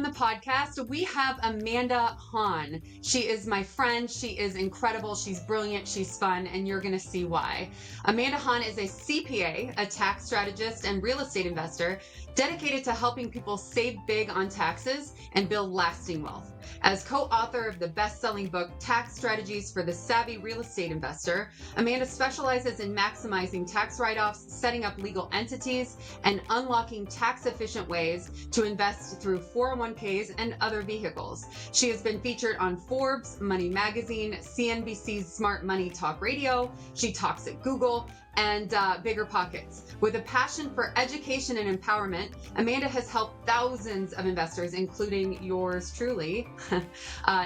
the podcast, we have Amanda Hahn. She is my friend. She is incredible. She's brilliant. She's fun, and you're going to see why. Amanda Hahn is a CPA, a tax strategist, and real estate investor dedicated to helping people save big on taxes and build lasting wealth. As co-author of the best-selling book, Tax Strategies for the Savvy Real Estate Investor, Amanda specializes in maximizing tax write-offs, setting up legal entities, and unlocking tax-efficient ways to invest through 401ks and other vehicles. She has been featured on Forbes, Money Magazine, CNBC's Smart Money Talk Radio. She talks at Google, and Bigger Pockets. With a passion for education and empowerment, Amanda has helped thousands of investors, including yours truly,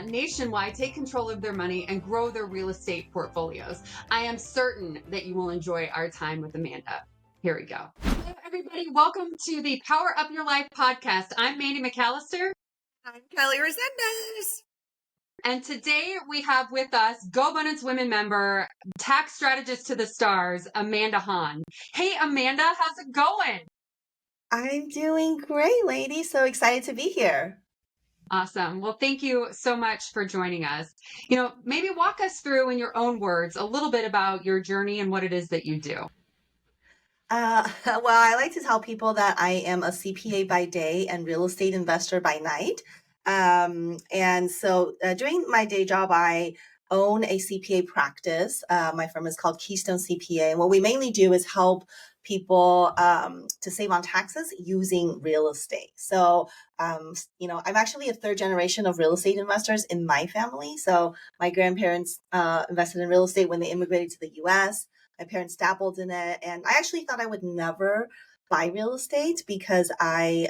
nationwide, take control of their money and grow their real estate portfolios. I am certain that you will enjoy our time with Amanda. Here we go. Hello, everybody. Welcome to the Power Up Your Life podcast. I'm Mandy McAllister. I'm Kelly Resendez. And today we have with us GoBundance Women member, tax strategist to the stars, Amanda Hahn. Hey, Amanda, how's it going? I'm doing great, lady. So excited to be here. Awesome. Well, thank you so much for joining us. Maybe walk us through in your own words a little bit about your journey and what it is that you do. Well, I like to tell people that I am a CPA by day and real estate investor by night. And so during my day job, I own a CPA practice. My firm is called Keystone CPA. And what we mainly do is help people to save on taxes using real estate. So, I'm actually a third generation of real estate investors in my family. So my grandparents invested in real estate when they immigrated to the US. My parents dabbled in it. And I actually thought I would never buy real estate because I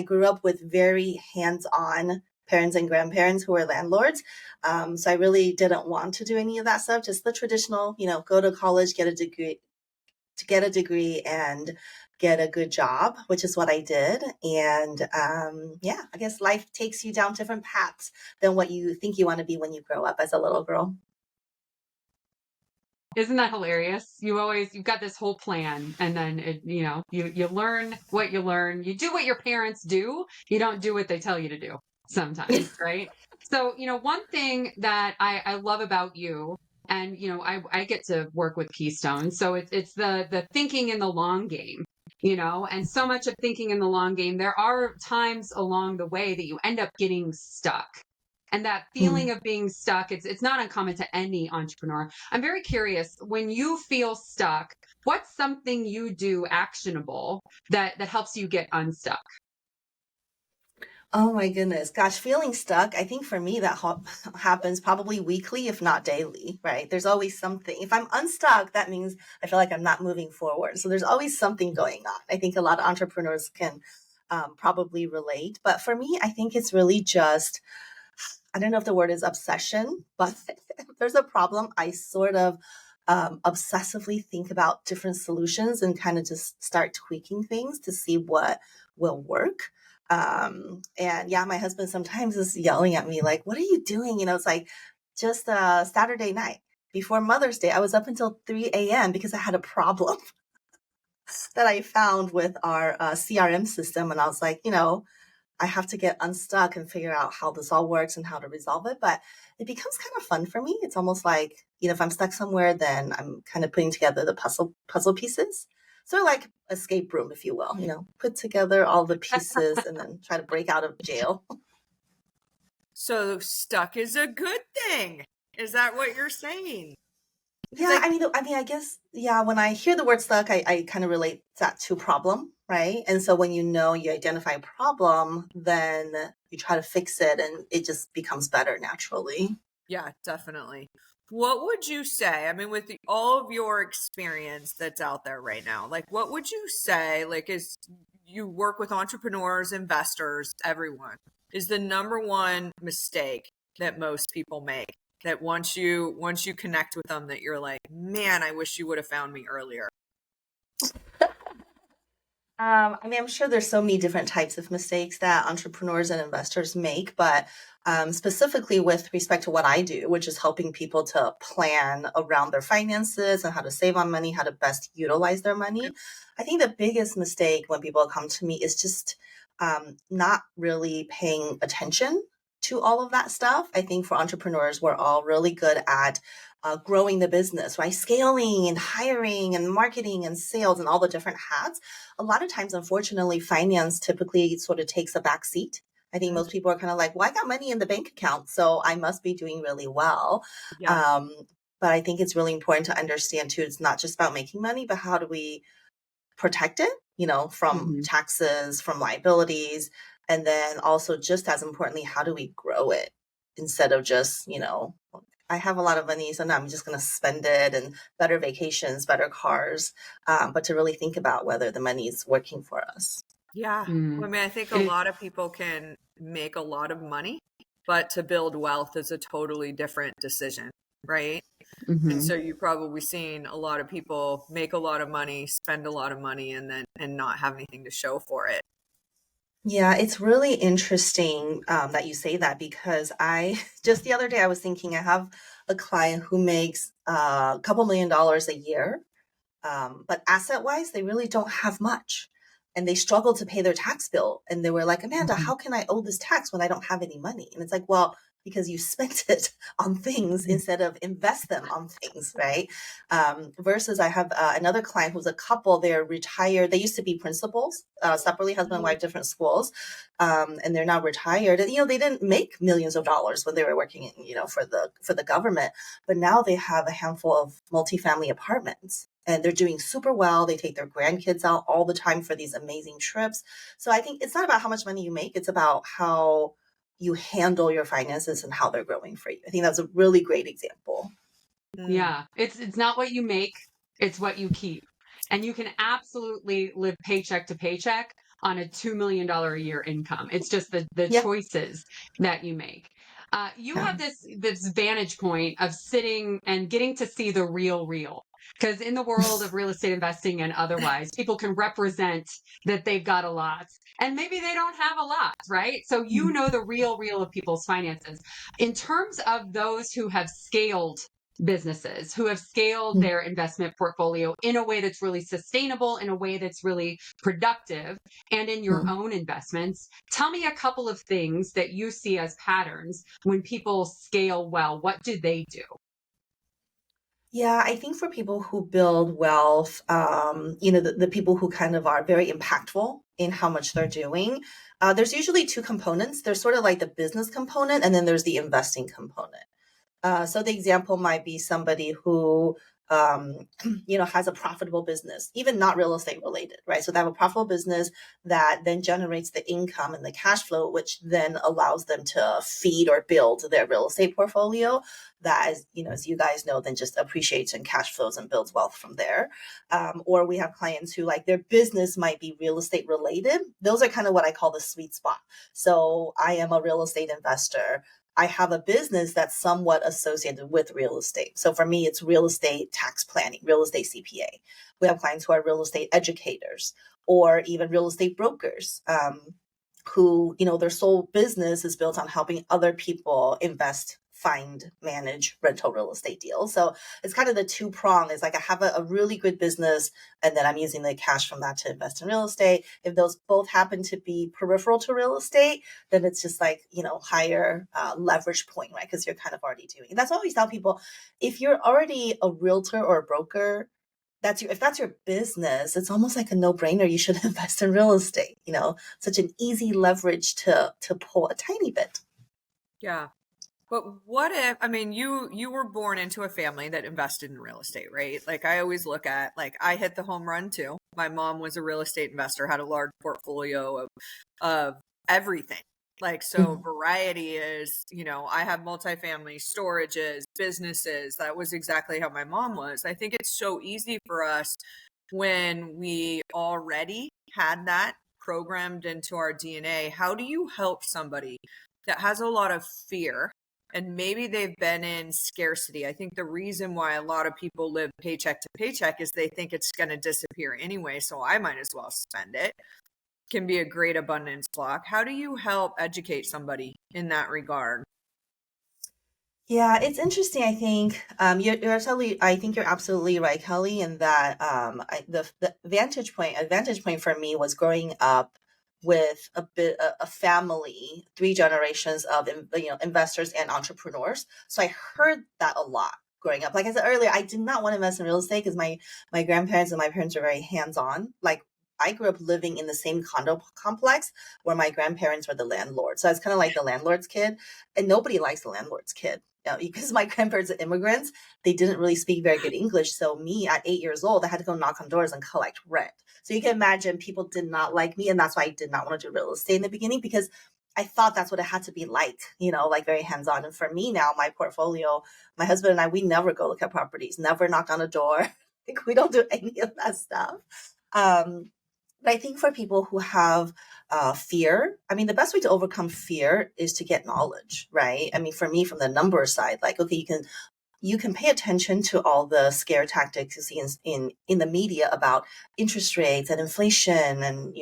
grew up with very hands-on parents and grandparents who were landlords. So I really didn't want to do any of that stuff, just the traditional, go to college, get a degree and get a good job, which is what I did. And I guess life takes you down different paths than what you think you want to be when you grow up as a little girl. Isn't that hilarious? You've got this whole plan, and then you learn what you learn. You do what your parents do. You don't do what they tell you to do sometimes, right? So, one thing that I love about you, and I get to work with Keystone, so it's the thinking in the long game, and so much of thinking in the long game. There are times along the way that you end up getting stuck. And that feeling of being stuck, it's not uncommon to any entrepreneur. I'm very curious, when you feel stuck, what's something you do actionable that helps you get unstuck? Oh my goodness. Gosh, feeling stuck. I think for me that happens probably weekly, if not daily, right? There's always something. If I'm unstuck, that means I feel like I'm not moving forward. So there's always something going on. I think a lot of entrepreneurs can probably relate. But for me, I think it's really just, I don't know if the word is obsession, but if there's a problem, I sort of obsessively think about different solutions and kind of just start tweaking things to see what will work. My husband sometimes is yelling at me like, what are you doing? It's like just Saturday night before Mother's Day, I was up until 3 a.m. because I had a problem that I found with our CRM system. And I was like, I have to get unstuck and figure out how this all works and how to resolve it. But it becomes kind of fun for me. It's almost like, if I'm stuck somewhere, then I'm kind of putting together the puzzle pieces. Sort of like escape room, if you will, put together all the pieces and then try to break out of jail. So stuck is a good thing. Is that what you're saying? Yeah, I guess, when I hear the word stuck, I kind of relate that to problem, right? And so when you identify a problem, then you try to fix it and it just becomes better naturally. Yeah, definitely. What would you say? With all of your experience that's out there right now, what would you say, as you work with entrepreneurs, investors, everyone, is the number one mistake that most people make? That once you connect with them, that you're like, man, I wish you would have found me earlier. I'm sure there's so many different types of mistakes that entrepreneurs and investors make, but specifically with respect to what I do, which is helping people to plan around their finances and how to save on money, how to best utilize their money. I think the biggest mistake when people come to me is just not really paying attention to all of that stuff. I think for entrepreneurs, we're all really good at growing the business, right? Scaling and hiring and marketing and sales and all the different hats. A lot of times, unfortunately, finance typically sort of takes a back seat. I think most people are kind of like, well, I got money in the bank account, so I must be doing really well. Yeah. But I think it's really important to understand too, it's not just about making money, but how do we protect it, from taxes, from liabilities, and then also just as importantly, how do we grow it instead of just, I have a lot of money, so now I'm just going to spend it and better vacations, better cars, but to really think about whether the money is working for us. Yeah. Mm. I mean, I think a lot of people can make a lot of money, but to build wealth is a totally different decision, right? And so you've probably seen a lot of people make a lot of money, spend a lot of money, and not have anything to show for it. Yeah, it's really interesting that you say that because I just the other day I was thinking I have a client who makes a couple $1,000,000 a year. But asset wise, they really don't have much. And they struggle to pay their tax bill. And they were like, Amanda, how can I owe this tax when I don't have any money? And it's like, well, because you spent it on things instead of invest them on things, right? Versus I have another client who's a couple, they're retired. They used to be principals, separately, husband and wife, different schools. And they're now retired. And, they didn't make millions of dollars when they were working, for the government. But now they have a handful of multifamily apartments. And they're doing super well. They take their grandkids out all the time for these amazing trips. So I think it's not about how much money you make. It's about how you handle your finances and how they're growing for you. I think that's a really great example. Yeah. It's not what you make, it's what you keep. And you can absolutely live paycheck to paycheck on a $2 million a year income. It's just the Yep. choices that you make. You Yeah. have this vantage point of sitting and getting to see the real. Because in the world of real estate investing and otherwise, people can represent that they've got a lot and maybe they don't have a lot, right? So you know the real of people's finances. In terms of those who have scaled businesses, who have scaled their investment portfolio in a way that's really sustainable, in a way that's really productive, and in your own investments, tell me a couple of things that you see as patterns when people scale well. What do they do? Yeah, I think for people who build wealth, the people who kind of are very impactful in how much they're doing, there's usually two components. There's sort of like the business component, and then there's the investing component. So the example might be somebody who, has a profitable business, even not real estate related, right? So they have a profitable business that then generates the income and the cash flow, which then allows them to feed or build their real estate portfolio. That, as you guys know, then just appreciates and cash flows and builds wealth from there. Or we have clients who like their business might be real estate related. Those are kind of what I call the sweet spot. So I am a real estate investor. I have a business that's somewhat associated with real estate. So for me, it's real estate tax planning, real estate CPA. We have clients who are real estate educators or even real estate brokers, who, their sole business is built on helping other people invest, find, manage rental real estate deals. So it's kind of the two prong. It's like I have a really good business and then I'm using the cash from that to invest in real estate. If those both happen to be peripheral to real estate, then it's just like, higher leverage point, right? Because you're kind of already doing it. That's what I always tell people. If you're already a realtor or a broker, if that's your business, it's almost like a no-brainer. You should invest in real estate, such an easy leverage to pull a tiny bit. Yeah. But what if, I mean, you were born into a family that invested in real estate, right? Like I always look at, like I hit the home run too. My mom was a real estate investor, had a large portfolio of everything. Like, so variety is, I have multifamily, storages, businesses. That was exactly how my mom was. I think it's so easy for us when we already had that programmed into our DNA. How do you help somebody that has a lot of fear and maybe they've been in scarcity? I think the reason why a lot of people live paycheck to paycheck is they think it's going to disappear anyway, so I might as well spend it. Can be a great abundance block. How do you help educate somebody in that regard? Yeah, it's interesting. I think you're absolutely. I think you're absolutely right, Kelly. In that, the vantage point. A vantage point for me was growing up with a family, 3 generations of investors and entrepreneurs. So I heard that a lot growing up. Like I said earlier, I did not want to invest in real estate because my grandparents and my parents are very hands-on. Like I grew up living in the same condo complex where my grandparents were the landlord. So I was kind of like the landlord's kid, and nobody likes the landlord's kid. Because my grandparents are immigrants, they didn't really speak very good English. So me at 8 years old, I had to go knock on doors and collect rent. So you can imagine people did not like me. And that's why I did not want to do real estate in the beginning, because I thought that's what it had to be like, like very hands-on. And for me now, my portfolio, my husband and I, we never go look at properties, never knock on a door. Like we don't do any of that stuff. But I think for people who have fear, I mean, the best way to overcome fear is to get knowledge, right? I mean, for me, from the numbers side, like, okay, you can pay attention to all the scare tactics you see in the media about interest rates and inflation and,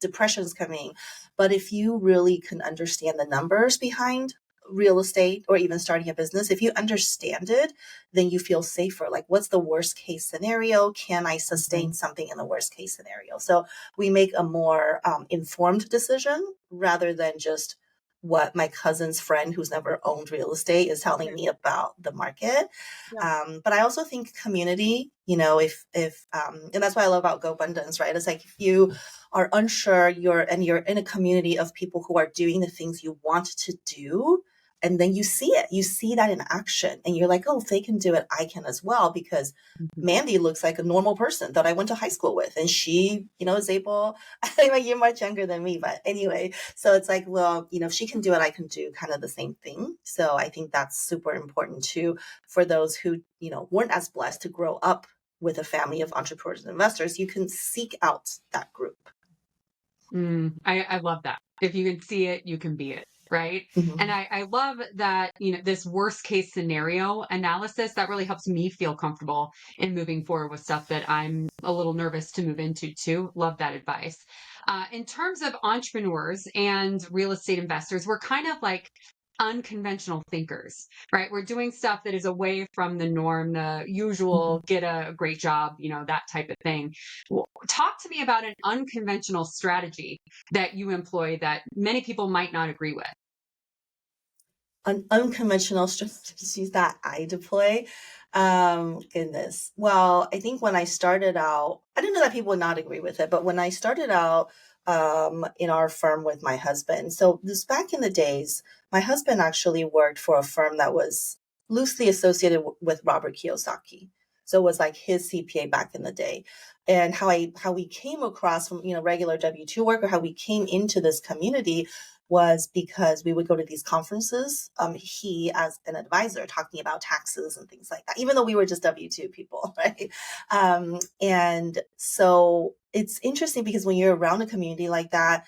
depression's coming. But if you really can understand the numbers behind real estate or even starting a business, if you understand it, then you feel safer. Like, what's the worst case scenario? Can I sustain something in the worst case scenario? So we make a more informed decision rather than just what my cousin's friend who's never owned real estate is telling me about the market. Yeah. But I also think community, if and that's what I love about GoBundance, right? It's like if you are unsure, you're in a community of people who are doing the things you want to do, and then you see that in action, and you're like, oh, if they can do it, I can as well, because Mandy looks like a normal person that I went to high school with, and she, is able. I think you're much younger than me, but anyway, so it's like, well, if she can do it, I can do kind of the same thing. So I think that's super important too for those who, weren't as blessed to grow up with a family of entrepreneurs and investors. You can seek out that group. I love that. If you can see it, you can be it. Right. Mhm. And I love that, this worst case scenario analysis that really helps me feel comfortable in moving forward with stuff that I'm a little nervous to move into too. Love that advice. In terms of entrepreneurs and real estate investors, we're kind of like unconventional thinkers, right? We're doing stuff that is away from the norm, the usual get a great job, that type of thing. Talk to me about an unconventional strategy that you employ that many people might not agree with. An unconventional strategies that I deploy. Goodness. Well, I think when I started out, I didn't know that people would not agree with it, but when I started out in our firm with my husband, so this back in the days, my husband actually worked for a firm that was loosely associated with Robert Kiyosaki. So it was like his CPA back in the day. And how we came across from, regular W-2 work, or how we came into this community was because we would go to these conferences, he as an advisor talking about taxes and things like that, even though we were just W-2 people, right? And so it's interesting because when you're around a community like that,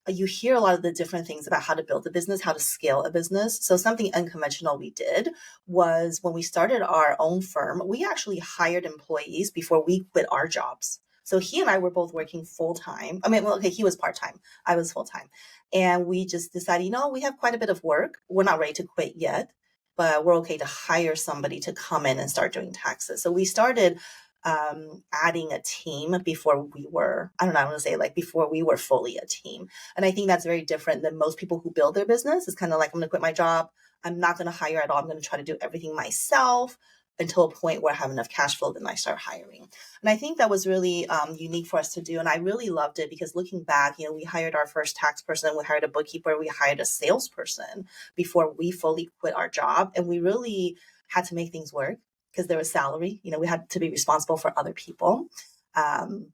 you hear a lot of the different things about how to build a business, how to scale a business. So something unconventional we did was when we started our own firm, we actually hired employees before we quit our jobs. So he and I were both working full time. I mean, well, okay, he was part time, I was full time. And we just decided, we have quite a bit of work. We're not ready to quit yet, but we're okay to hire somebody to come in and start doing taxes. So we started adding a team before we were, I don't know, I want to say like before we were fully a team. And I think that's very different than most people who build their business. It's kind of like, I'm going to quit my job. I'm not going to hire at all. I'm going to try to do everything myself until a point where I have enough cash flow, then I start hiring. And I think that was really unique for us to do. And I really loved it because looking back, we hired our first tax person, we hired a bookkeeper, we hired a salesperson before we fully quit our job. And we really had to make things work because there was salary. We had to be responsible for other people. So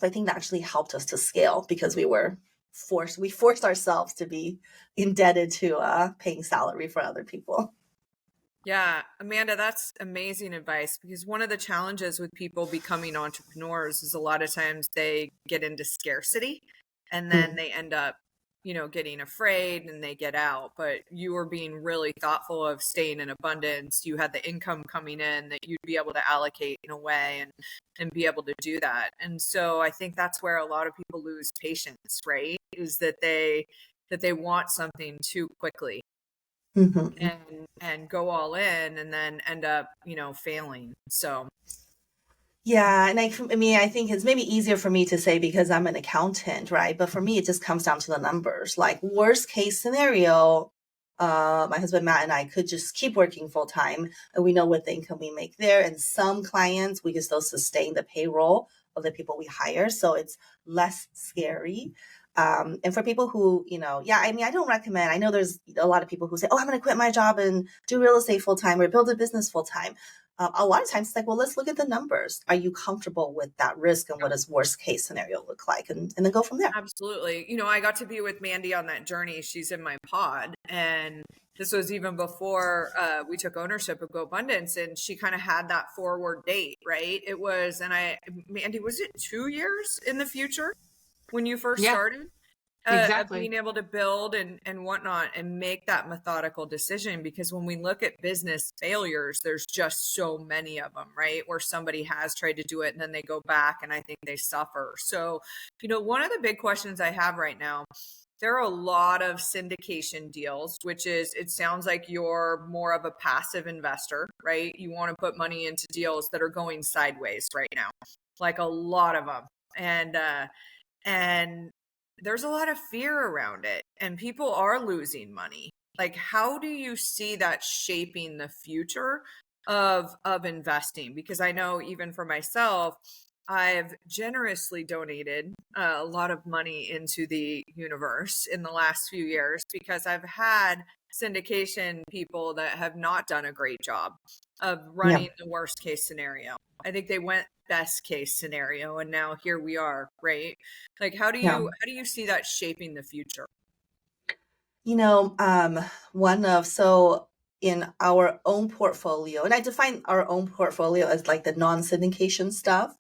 I think that actually helped us to scale because we forced ourselves to be indebted to paying salary for other people. Yeah, Amanda, that's amazing advice, because one of the challenges with people becoming entrepreneurs is a lot of times they get into scarcity and then they end up, getting afraid and they get out. But you were being really thoughtful of staying in abundance. You had the income coming in that you'd be able to allocate in a way and be able to do that. And so I think that's where a lot of people lose patience, right? Is that they want something too quickly. And go all in and then end up, failing. So Yeah, and I mean, I think it's maybe easier for me to say because I'm an accountant, right? But for me, it just comes down to the numbers. Like worst case scenario, my husband Matt and I could just keep working full time, and we know what the income we make there. And some clients, we can still sustain the payroll of the people we hire, so it's less scary. And for people who, yeah, I mean, I don't recommend. I know there's a lot of people who say, "Oh, I'm going to quit my job and do real estate full time or build a business full time." A lot of times it's like, well, let's look at the numbers. Are you comfortable with that risk and what does worst case scenario look like? And then go from there. Absolutely. I got to be with Mandy on that journey. She's in my pod. And this was even before we took ownership of GoBundance. And she kind of had that forward date, right? It was, Mandy, was it 2 years in the future when you first Yeah, started? Of exactly. being able to build and whatnot and make that methodical decision. Because when we look at business failures, there's just so many of them, right? Where somebody has tried to do it and then they go back and I think they suffer. So, one of the big questions I have right now, there are a lot of syndication deals, which is, it sounds like you're more of a passive investor, right? You want to put money into deals that are going sideways right now, like a lot of them. And there's a lot of fear around it and people are losing money. Like, how do you see that shaping the future of investing? Because I know even for myself, I've generously donated a lot of money into the universe in the last few years because I've had syndication people that have not done a great job of Yeah. running the worst case scenario. I think they went best case scenario and now here we are, right? Like, how do Yeah. you see that shaping the future? You know, one of, so in our own portfolio, and I define our own portfolio as like the non-syndication stuff,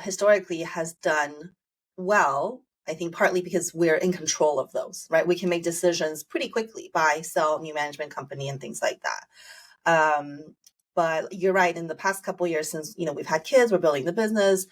historically has done well. I think partly because we're in control of those, right? We can make decisions pretty quickly, buy, sell, new management company, and things like that. But you're right. In the past couple of years, since we've had kids, we're building the business.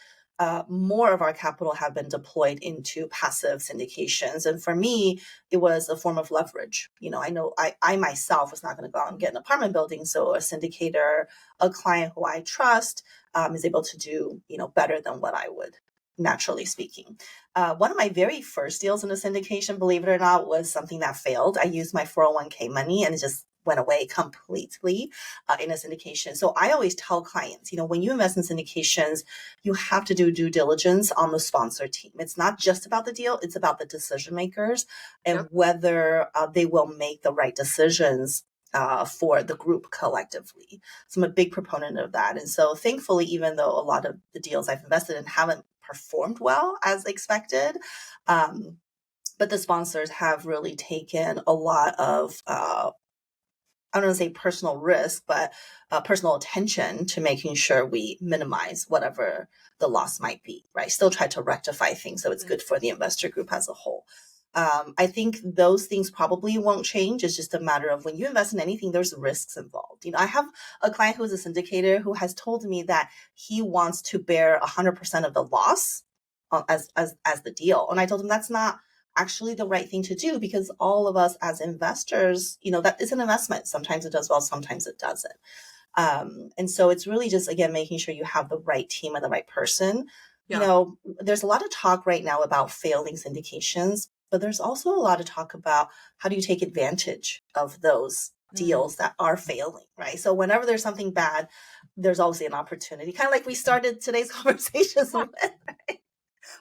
More of our capital have been deployed into passive syndications, and for me, it was a form of leverage. I know I myself was not going to go out and get an apartment building, so a syndicator, a client who I trust, is able to do better than what I would. Naturally speaking, one of my very first deals in a syndication, believe it or not, was something that failed. I used my 401k money and it just went away completely in a syndication. So I always tell clients, when you invest in syndications, you have to do due diligence on the sponsor team. It's not just about the deal, it's about the decision makers and Yep. whether they will make the right decisions for the group collectively. So I'm a big proponent of that. And so thankfully, even though a lot of the deals I've invested in haven't performed well as expected, but the sponsors have really taken a lot of I don't want to say personal risk, but personal attention to making sure we minimize whatever the loss might be, right? Still try to rectify things so it's good for the investor group as a whole. I think those things probably won't change. It's just a matter of when you invest in anything, there's risks involved. I have a client who's a syndicator who has told me that he wants to bear 100% of the loss as the deal. And I told him that's not actually the right thing to do because all of us as investors, that is an investment. Sometimes it does well, sometimes it doesn't. And so it's really just, again, making sure you have the right team and the right person. Yeah. There's a lot of talk right now about failing syndications, but there's also a lot of talk about how do you take advantage of those deals that are failing, right? So whenever there's something bad, there's obviously an opportunity, kind of like we started today's conversations with, right?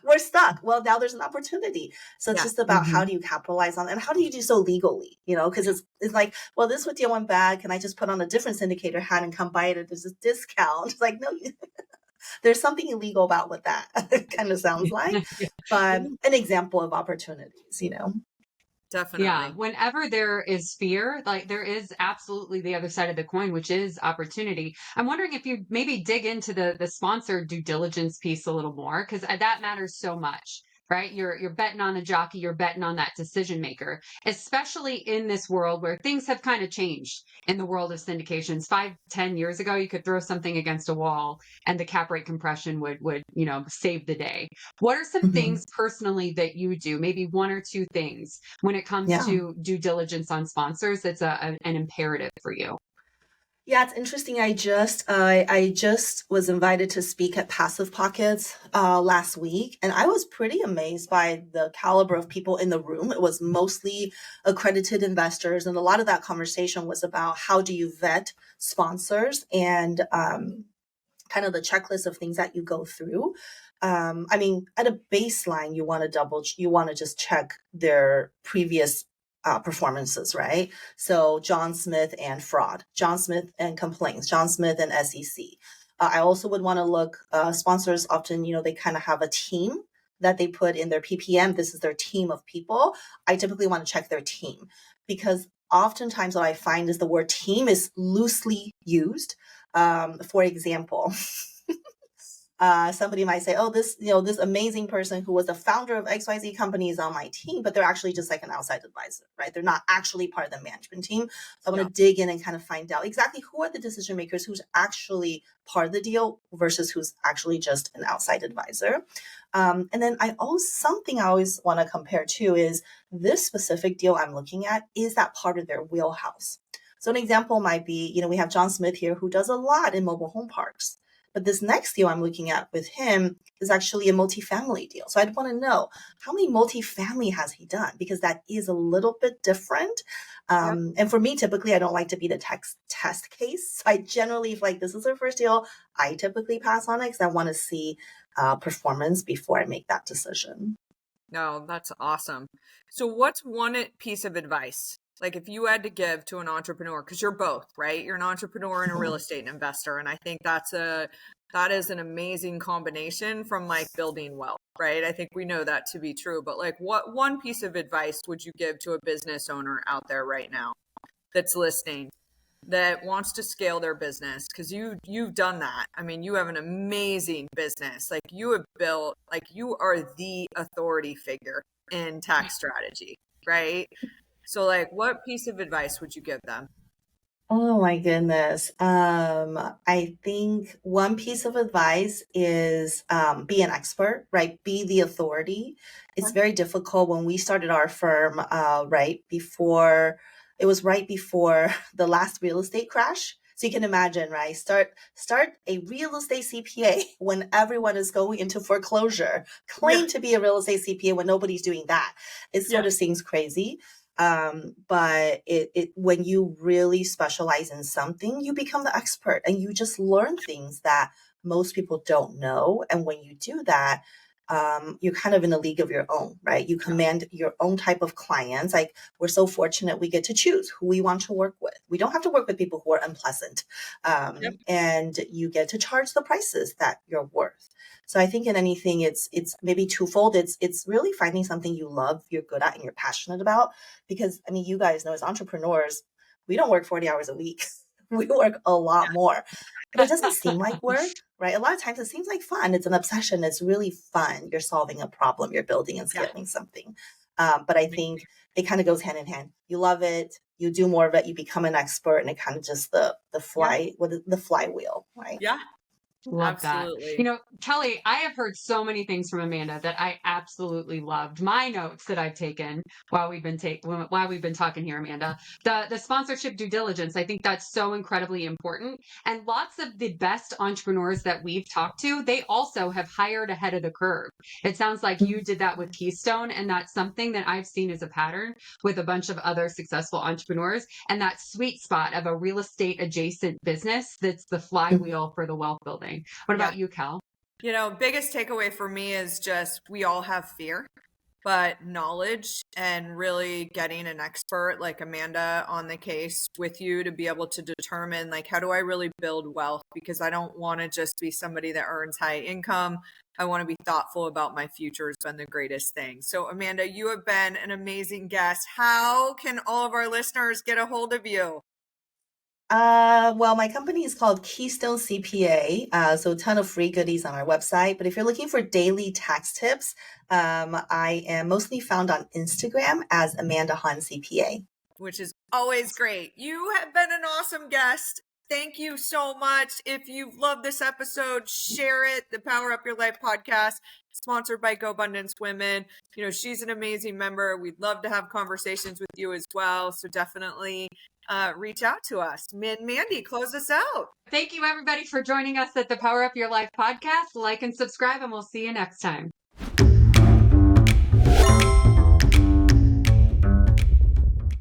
We're stuck. Well, now there's an opportunity. So it's Yeah. just about how do you capitalize on it and how do you do so legally, because it's like, well, this deal went bad. Can I just put on a different syndicator hat and come buy it at this discount? It's like, no, there's something illegal about what that kind of sounds like, but an example of opportunities. Yeah, Definitely. whenever there is fear, like there is absolutely the other side of the coin, which is opportunity. I'm wondering if you maybe dig into the sponsor due diligence piece a little more, because that matters so much, right? You're betting on the jockey, you're betting on that decision maker, especially in this world where things have kind of changed in the world of syndications. 5, 10 years ago, you could throw something against a wall and the cap rate compression would save the day. What are some Mhm. things personally that you do? Maybe one or two things when it comes Yeah. to due diligence on sponsors that's an imperative for you. Yeah, it's interesting. I just was invited to speak at Passive Pockets last week, and I was pretty amazed by the caliber of people in the room. It was mostly accredited investors, and a lot of that conversation was about how do you vet sponsors and kind of the checklist of things that you go through. I mean, at a baseline, you want to just check their previous performances, right? So John Smith and fraud, John Smith and complaints, John Smith and SEC. I also would want to look, sponsors often, they kind of have a team that they put in their PPM. This is their team of people. I typically want to check their team because oftentimes what I find is the word team is loosely used. For example, somebody might say, "Oh, this amazing person who was the founder of XYZ company is on my team," but they're actually just like an outside advisor, right? They're not actually part of the management team. So I want to dig in and kind of find out exactly who are the decision makers, who's actually part of the deal versus who's actually just an outside advisor. And then something I always want to compare to is this specific deal I'm looking at, is that part of their wheelhouse? So an example might be, we have John Smith here who does a lot in mobile home parks. But this next deal I'm looking at with him is actually a multifamily deal. So I'd want to know how many multifamily has he done? Because that is a little bit different. And for me, typically, I don't like to be the test case. So I generally, if like this is their first deal, I typically pass on it because I want to see performance before I make that decision. No, that's awesome. So what's one piece of advice? Like if you had to give to an entrepreneur, because you're both, right? You're an entrepreneur and a real estate investor. And I think that is an amazing combination from like building wealth, right? I think we know that to be true. But like what one piece of advice would you give to a business owner out there right now that's listening, that wants to scale their business? Because you've done that. I mean, you have an amazing business. Like you have built, like you are the authority figure in tax strategy, right? So like what piece of advice would you give them? Oh my goodness. I think one piece of advice is be an expert, right? Be the authority. It's very difficult when we started our firm, right before the last real estate crash. So you can imagine, right? Start a real estate CPA when everyone is going into foreclosure. Claim to be a real estate CPA when nobody's doing that. It sort of seems crazy. But when you really specialize in something, you become the expert and you just learn things that most people don't know. And when you do that, you're kind of in a league of your own, right? You command your own type of clients. Like we're so fortunate we get to choose who we want to work with. We don't have to work with people who are unpleasant. And you get to charge the prices that you're worth. So I think in anything, it's maybe twofold. It's really finding something you love, you're good at, and you're passionate about. Because I mean, you guys know as entrepreneurs, we don't work 40 hours a week. We work a lot more. But it doesn't seem like work, right? A lot of times it seems like fun. It's an obsession. It's really fun. You're solving a problem. You're building and scaling something. But I think it kind of goes hand in hand. You love it. You do more of it. You become an expert, and it kind of just the flywheel, right? Yeah, Love absolutely. that. Kelly, I have heard so many things from Amanda that I absolutely loved. My notes that I've taken while we've been talking here, Amanda, the sponsorship due diligence. I think that's so incredibly important. And lots of the best entrepreneurs that we've talked to, they also have hired ahead of the curve. It sounds like you did that with Keystone, and that's something that I've seen as a pattern with a bunch of other successful entrepreneurs. And that sweet spot of a real estate adjacent business that's the flywheel for the wealth building. What about you, Cal? Biggest takeaway for me is just we all have fear, but knowledge and really getting an expert like Amanda on the case with you to be able to determine like, how do I really build wealth? Because I don't want to just be somebody that earns high income. I want to be thoughtful about my future has been the greatest thing. So Amanda, you have been an amazing guest. How can all of our listeners get a hold of you? Well, my company is called Keystone CPA. So a ton of free goodies on our website. But if you're looking for daily tax tips, I am mostly found on Instagram as Amanda Han CPA. Which is always great. You have been an awesome guest. Thank you so much. If you've loved this episode, share it. The Power Up Your Life podcast, sponsored by GoBundance Women. She's an amazing member. We'd love to have conversations with you as well. So definitely reach out to us. Mandy, close us out. Thank you, everybody, for joining us at the Power Up Your Life podcast. Like and subscribe, and we'll see you next time.